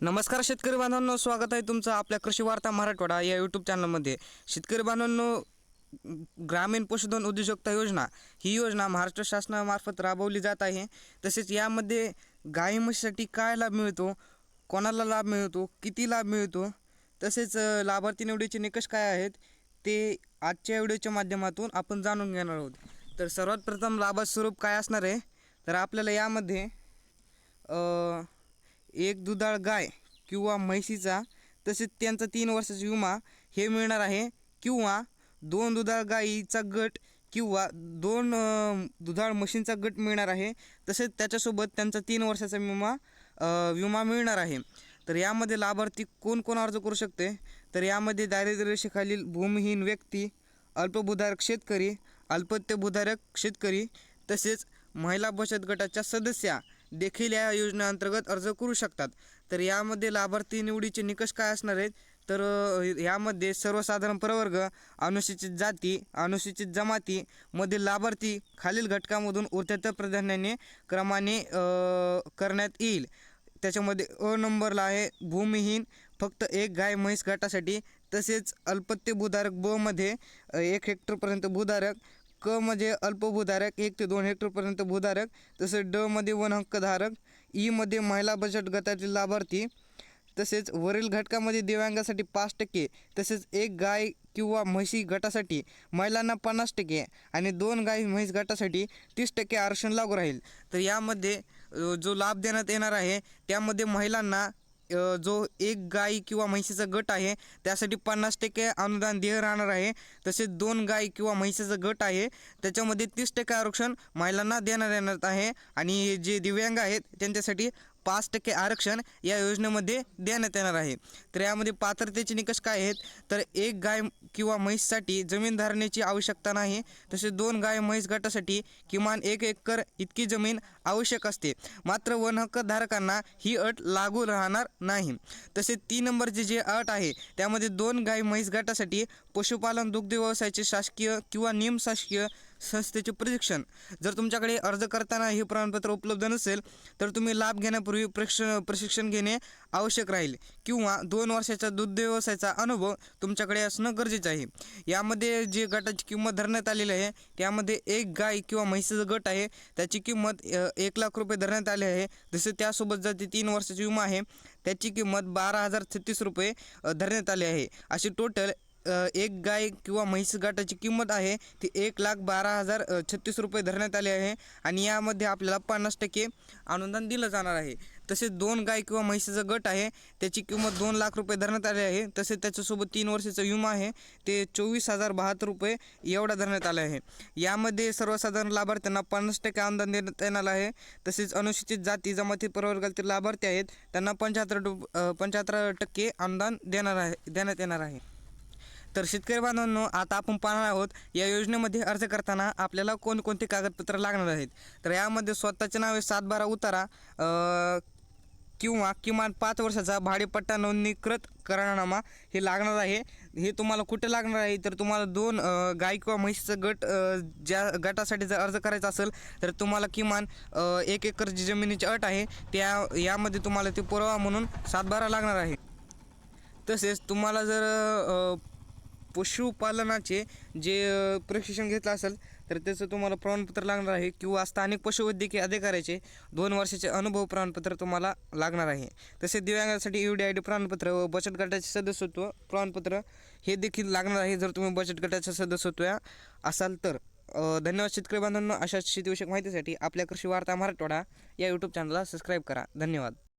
नमस्कार शेतकरी बांधवांनो, स्वागत आहे तुमचं आपल्या कृषी वार्ता मराठवाडा या यूट्यूब चॅनलमध्ये. शेतकरी बांधवांनो, ग्रामीण पशुधन उद्योजकता योजना ही योजना महाराष्ट्र शासनामार्फत राबवली जात आहे. तसेच यामध्ये गाई म्हशीसाठी काय लाभ मिळतो, कोणाला लाभ मिळतो, किती लाभ मिळतो, तसेच लाभार्थी निवडीचे निकष काय आहेत ते आजच्या व्हिडिओच्या माध्यमातून आपण जाणून घेणार आहोत. तर सर्वात प्रथम लाभाचं स्वरूप काय असणार आहे, तर आपल्याला यामध्ये एक दुधाळ गाय किंवा म्हशीचा तसेच त्यांचा 3 वर्षाचा विमा हे मिळणार आहे, किंवा 2 दुधाळ गायीचा गट किंवा 2 दुधाळ म्हशींचा गट मिळणार आहे. तसेच त्याच्यासोबत त्यांचा 3 वर्षाचा विमा मिळणार आहे. तर यामध्ये लाभार्थी कोण कोण अर्ज करू शकते, तर यामध्ये दारिद्र्य रेषेखालील भूमिहीन व्यक्ती, अल्पभूधारक शेतकरी, अल्पत्यभूधारक शेतकरी तसेच महिला बचत गटाच्या सदस्या देखील या योजनेअंतर्गत अर्ज करू शकतात. तर यामध्ये लाभार्थी निवडीचे निकष काय असणार आहेत, तर यामध्ये सर्वसाधारण प्रवर्ग, अनुसूचित जाती, अनुसूचित जमाती मधील लाभार्थी खालील घटकामधून उतरत्या प्राधान्याने क्रमाने करण्यात येईल. त्याच्यामध्ये अ नंबरला आहे भूमिहीन फक्त 1 गाय म्हैस गटासाठी, तसेच अल्पत्यभूधारक ब मध्ये 1 हेक्टरपर्यंत भूधारक, क मध्ये अल्पभूधारक 1 ते 2 हेक्टरपर्यंत भूधारक, तसेच ड मध्ये वन हक्कधारक, ई मध्ये महिला बचत गटातील लाभार्थी, तसेच वरील घटकामध्ये दिव्यांगासाठी 5% तसेच 1 गाय किंवा म्हशी गटासाठी महिलांना 50% आणि 2 गाय म्हैस गटासाठी 30% आरक्षण लागू राहील. तर यामध्ये जो लाभ देण्यात येणार आहे त्यामध्ये महिलांना जो 1 गाय किंवा म्हशीचा गट आहे त्यासाठी 50% अनुदान देय राहणार आहे. तसेच 2 गाय किंवा म्हशीचा गट आहे त्याच्यामध्ये 30% आरक्षण महिलांना देण्यात येणार आहे, आणि जे दिव्यांग आहेत त्यांच्यासाठी 5% आरक्षण या योजनेमध्ये देण्यात येणार आहे. तर यामध्ये पात्रतेचे निकष काय आहेत, तर 1 गाय किंवा म्हैससाठी जमीन धारण्याची आवश्यकता नाही. तसेच 2 गाय म्हैस गटासाठी किमान 1 एकर इतकी जमीन आवश्यक असते. मात्र वन हक्क धारकांना ही अट लागू राहणार नाही. तसेच 3 नंबरचे जे अट आहे त्यामध्ये 2 गाय म्हैस गटासाठी पशुपालन दुग्ध व्यवसायाचे शासकीय किंवा निमशासकीय संस्थेचे प्रशिक्षण. जर तुमच्याकडे अर्ज करताना हे प्रमाणपत्र उपलब्ध नसेल तर तुम्ही लाभ घेण्यापूर्वी प्रशिक्षण घेणे आवश्यक राहील, किंवा 2 वर्षाचा दुग्ध व्यवसायाचा अनुभव तुमच्याकडे असणं गरजेचं आहे. यामध्ये जे गटाची किंमत धरण्यात आलेली आहे त्यामध्ये 1 गाय किंवा म्हैसीचा गट आहे त्याची किंमत 1 लाख रुपये धरण्यात आले आहे. जसे त्यासोबत जर 3 वर्षाची विमा आहे त्याची किंमत 12,036 रुपये धरण्यात आले आहे. अशी टोटल 1 गाय किंवा म्हैस गटाची किंमत आहे ती 1,12,036 रुपये धरण्यात आले आहे, आणि यामध्ये आपल्याला 50% अनुदान दिलं जाणार आहे. तसेच 2 गाय किंवा म्हैसीचा गट आहे त्याची किंमत 2 लाख रुपये धरण्यात आले आहे. तसेच त्याच्यासोबत 3 वर्षाचा विमा आहे ते 24,072 रुपये एवढा धरण्यात आला आहे. यामध्ये सर्वसाधारण लाभार्थ्यांना 50% अनुदान देण्यात येणार आहे. तसेच अनुसूचित जाती जमाती प्रवर्गातील लाभार्थी आहेत त्यांना 75% अनुदान देण्यात येणार आहे. तर शेतकरी बांधवांनो, आता आपण पाहणार आहोत या योजनेमध्ये अर्ज करताना आपल्याला कोणकोणती कागदपत्र लागणार आहेत. तर यामध्ये स्वतःचे नावे 7/12 उतारा किंवा किमान 5 वर्षाचा भाडेपट्टा नोंदणीकृत करारनामा हे लागणार आहे. हे तुम्हाला कुठे लागणार आहे, तर तुम्हाला 2 गाय किंवा म्हशीचा गट ज्या गटासाठी जर अर्ज करायचा असेल तर तुम्हाला किमान 1 एकर जी जमिनीची अट आहे यामध्ये तुम्हाला ते पुरावा म्हणून 7/12 लागणार आहे. तसेच तुम्हाला जर पशुपालनाचे जे प्रशिक्षण घेतलं असेल तर त्याचं तुम्हाला प्रमाणपत्र लागणार आहे, किंवा स्थानिक पशुवैद्यकीय अधिकाऱ्याचे 2 वर्षाचे अनुभव प्रमाणपत्र तुम्हाला लागणार आहे. तसेच दिव्यांगासाठी UDID प्रमाणपत्र व बचत गटाचे सदस्यत्व प्रमाणपत्र हे देखील लागणार आहे जर तुम्ही बचत गटाचे सदस्यत्व असाल तर. धन्यवाद शेतकरी बांधवांनो. अशाच शेतीविषयक माहितीसाठी आपल्या कृषी वार्ता मराठवाडा या यूट्यूब चॅनलला सबस्क्राईब करा. धन्यवाद.